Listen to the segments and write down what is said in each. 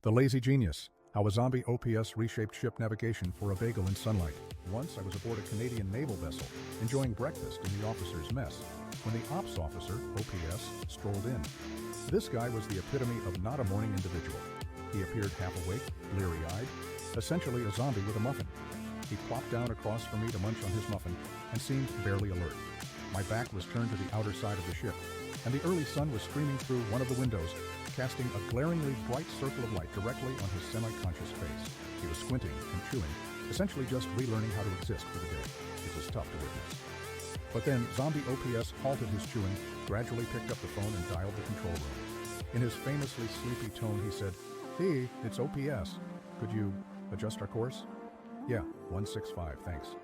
The Lazy Genius, how a zombie OPS reshaped ship navigation for a bagel in sunlight. Once I was aboard a Canadian naval vessel, enjoying breakfast in the officer's mess, when the ops officer, OPS, strolled in. This guy was the epitome of not a morning individual. He appeared half awake, bleary-eyed, essentially a zombie with a muffin. He plopped down across from me to munch on his muffin and seemed barely alert. My back was turned to the outer side of the ship, and the early sun was streaming through one of the windows, casting a glaringly bright circle of light directly on his semi-conscious face. He was squinting and chewing, essentially just relearning how to exist for the day. It was tough to witness. But then zombie OPS halted his chewing, gradually picked up the phone and dialed the control room. In his famously sleepy tone, he said, "Hey, it's OPS. Could you adjust our course?" "Yeah, 165, thanks."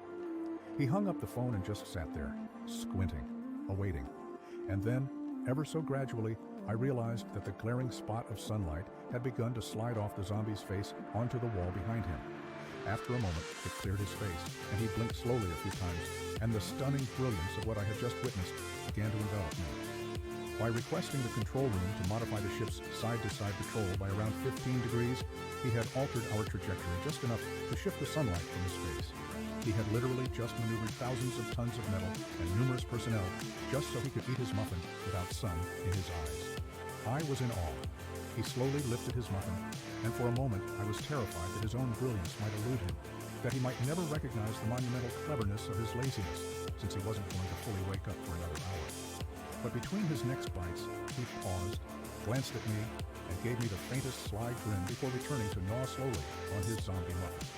He hung up the phone and just sat there, squinting, awaiting. And then, ever so gradually, I realized that the glaring spot of sunlight had begun to slide off the zombie's face onto the wall behind him. After a moment, it cleared his face, and he blinked slowly a few times, and the stunning brilliance of what I had just witnessed began to envelop me. By requesting the control room to modify the ship's side-to-side patrol by around 15 degrees, he had altered our trajectory just enough to shift the sunlight from his face. He had literally just maneuvered thousands of tons of metal and numerous personnel just so he could eat his muffin without sun in his eyes. I was in awe. He slowly lifted his muffin, and for a moment I was terrified that his own brilliance might elude him, that he might never recognize the monumental cleverness of his laziness, since he wasn't going to fully wake up for another hour. But between his next bites, he paused, glanced at me, and gave me the faintest sly grin before returning to gnaw slowly on his zombie muffin.